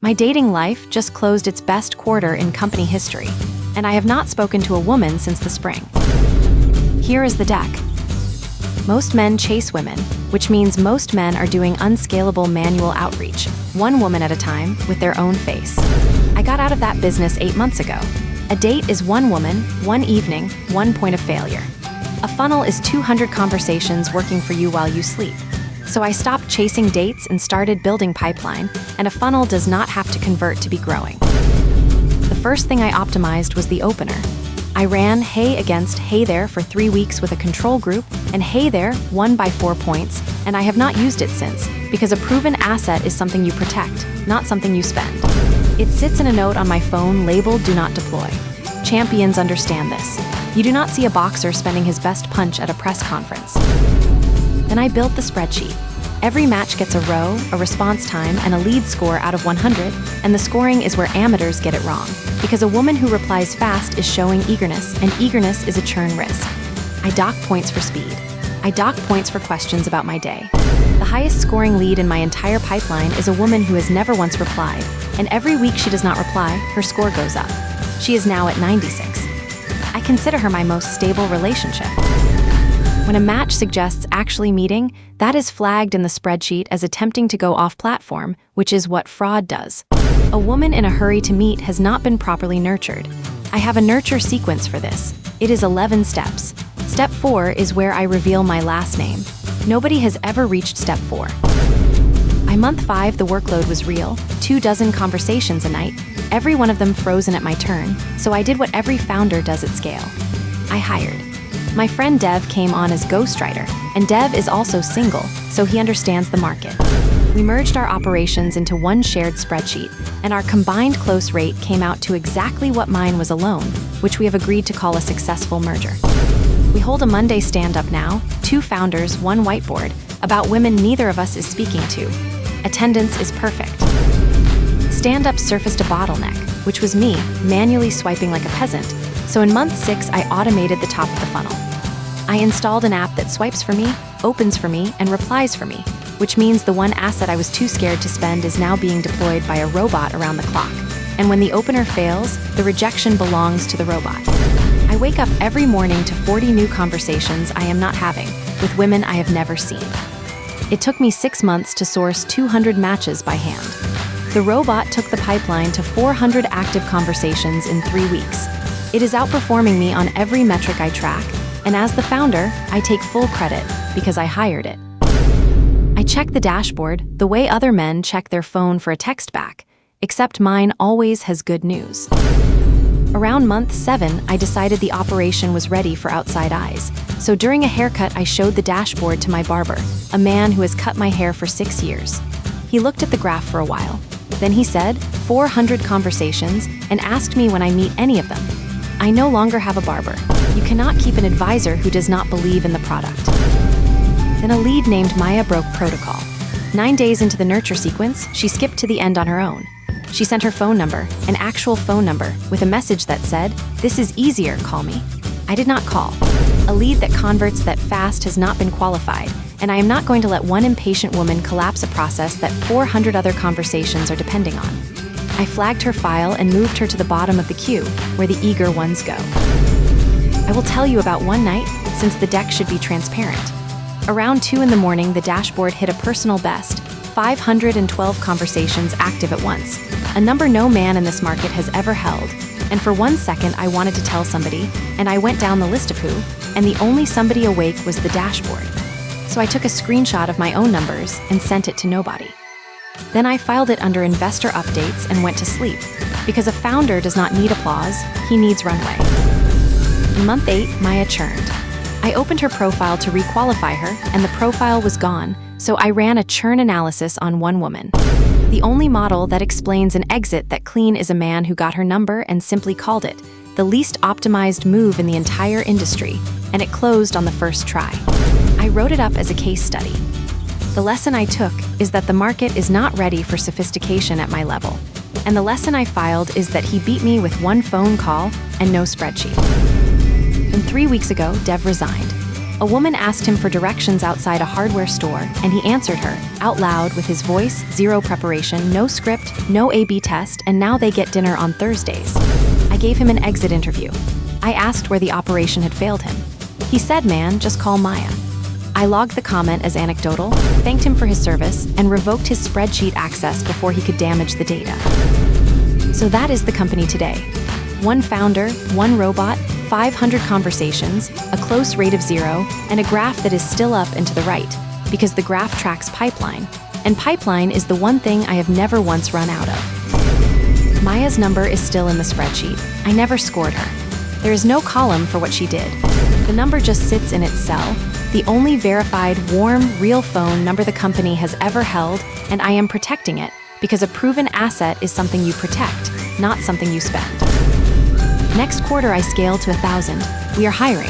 My dating life just closed its best quarter in company history, and I have not spoken to a woman since the spring. Here is the deck. Most men chase women, which means most men are doing unscalable manual outreach, one woman at a time, with their own face. I got out of that business 8 months ago. A date is one woman, one evening, one point of failure. A funnel is 200 conversations working for you while you sleep. So I stopped chasing dates and started building pipeline, and a funnel does not have to convert to be growing. The first thing I optimized was the opener. I ran Hey against Hey There for 3 weeks with a control group, and Hey There won by 4 points, and I have not used it since, because a proven asset is something you protect, not something you spend. It sits in a note on my phone labeled Do Not Deploy. Champions understand this. You do not see a boxer spending his best punch at a press conference. Then I built the spreadsheet. Every match gets a row, a response time, and a lead score out of 100, and the scoring is where amateurs get it wrong, because a woman who replies fast is showing eagerness, and eagerness is a churn risk. I dock points for speed. I dock points for questions about my day. The highest scoring lead in my entire pipeline is a woman who has never once replied, and every week she does not reply, her score goes up. She is now at 96. I consider her my most stable relationship. When a match suggests actually meeting, that is flagged in the spreadsheet as attempting to go off-platform, which is what fraud does. A woman in a hurry to meet has not been properly nurtured. I have a nurture sequence for this. It is 11 steps. Step 4 is where I reveal my last name. Nobody has ever reached step 4. By month 5, the workload was real, 24 conversations a night, every one of them frozen at my turn, so I did what every founder does at scale. I hired. My friend Dev came on as ghostwriter, and Dev is also single, so he understands the market. We merged our operations into one shared spreadsheet, and our combined close rate came out to exactly what mine was alone, which we have agreed to call a successful merger. We hold a Monday stand-up now, 2 founders, 1 whiteboard, about women neither of us is speaking to. Attendance is perfect. Stand-up surfaced a bottleneck, which was me, manually swiping like a peasant, so in month 6 I automated the top of the funnel. I installed an app that swipes for me, opens for me, and replies for me, which means the one asset I was too scared to spend is now being deployed by a robot around the clock. And when the opener fails, the rejection belongs to the robot. I wake up every morning to 40 new conversations I am not having, with women I have never seen. It took me 6 months to source 200 matches by hand. The robot took the pipeline to 400 active conversations in 3 weeks. It is outperforming me on every metric I track, and as the founder, I take full credit because I hired it. I check the dashboard the way other men check their phone for a text back, except mine always has good news. Around month 7, I decided the operation was ready for outside eyes, so during a haircut I showed the dashboard to my barber, a man who has cut my hair for 6 years. He looked at the graph for a while. Then he said, 400 conversations, and asked me when I meet any of them. I no longer have a barber. You cannot keep an advisor who does not believe in the product. Then a lead named Maya broke protocol. 9 days into the nurture sequence, she skipped to the end on her own. She sent her phone number, an actual phone number, with a message that said, "This is easier, call me." I did not call. A lead that converts that fast has not been qualified, and I am not going to let one impatient woman collapse a process that 400 other conversations are depending on. I flagged her file and moved her to the bottom of the queue, where the eager ones go. I will tell you about one night, since the deck should be transparent. Around 2 in the morning, the dashboard hit a personal best, 512 conversations active at once, a number no man in this market has ever held. And for 1 second, I wanted to tell somebody, and I went down the list of who, and the only somebody awake was the dashboard. So I took a screenshot of my own numbers and sent it to nobody. Then I filed it under investor updates and went to sleep, because a founder does not need applause, he needs runway. In month 8, Maya churned. I opened her profile to requalify her, and the profile was gone, so I ran a churn analysis on one woman. The only model that explains an exit that clean is a man who got her number and simply called it, the least optimized move in the entire industry, and it closed on the first try. I wrote it up as a case study. The lesson I took is that the market is not ready for sophistication at my level. And the lesson I filed is that he beat me with 1 phone call and no spreadsheet. And 3 weeks ago, Dev resigned. A woman asked him for directions outside a hardware store, and he answered her, out loud with his voice, zero preparation, no script, no A/B test, and now they get dinner on Thursdays. I gave him an exit interview. I asked where the operation had failed him. He said, man, just call Maya. I logged the comment as anecdotal, thanked him for his service, and revoked his spreadsheet access before he could damage the data. So that is the company today. One founder, one robot, 500 conversations, a close rate of 0, and a graph that is still up and to the right, because the graph tracks pipeline, and pipeline is the one thing I have never once run out of. Maya's number is still in the spreadsheet. I never scored her. There is no column for what she did. The number just sits in its cell, the only verified, warm, real phone number the company has ever held, and I am protecting it, because a proven asset is something you protect, not something you spend. Next quarter I scale to 1,000. We are hiring.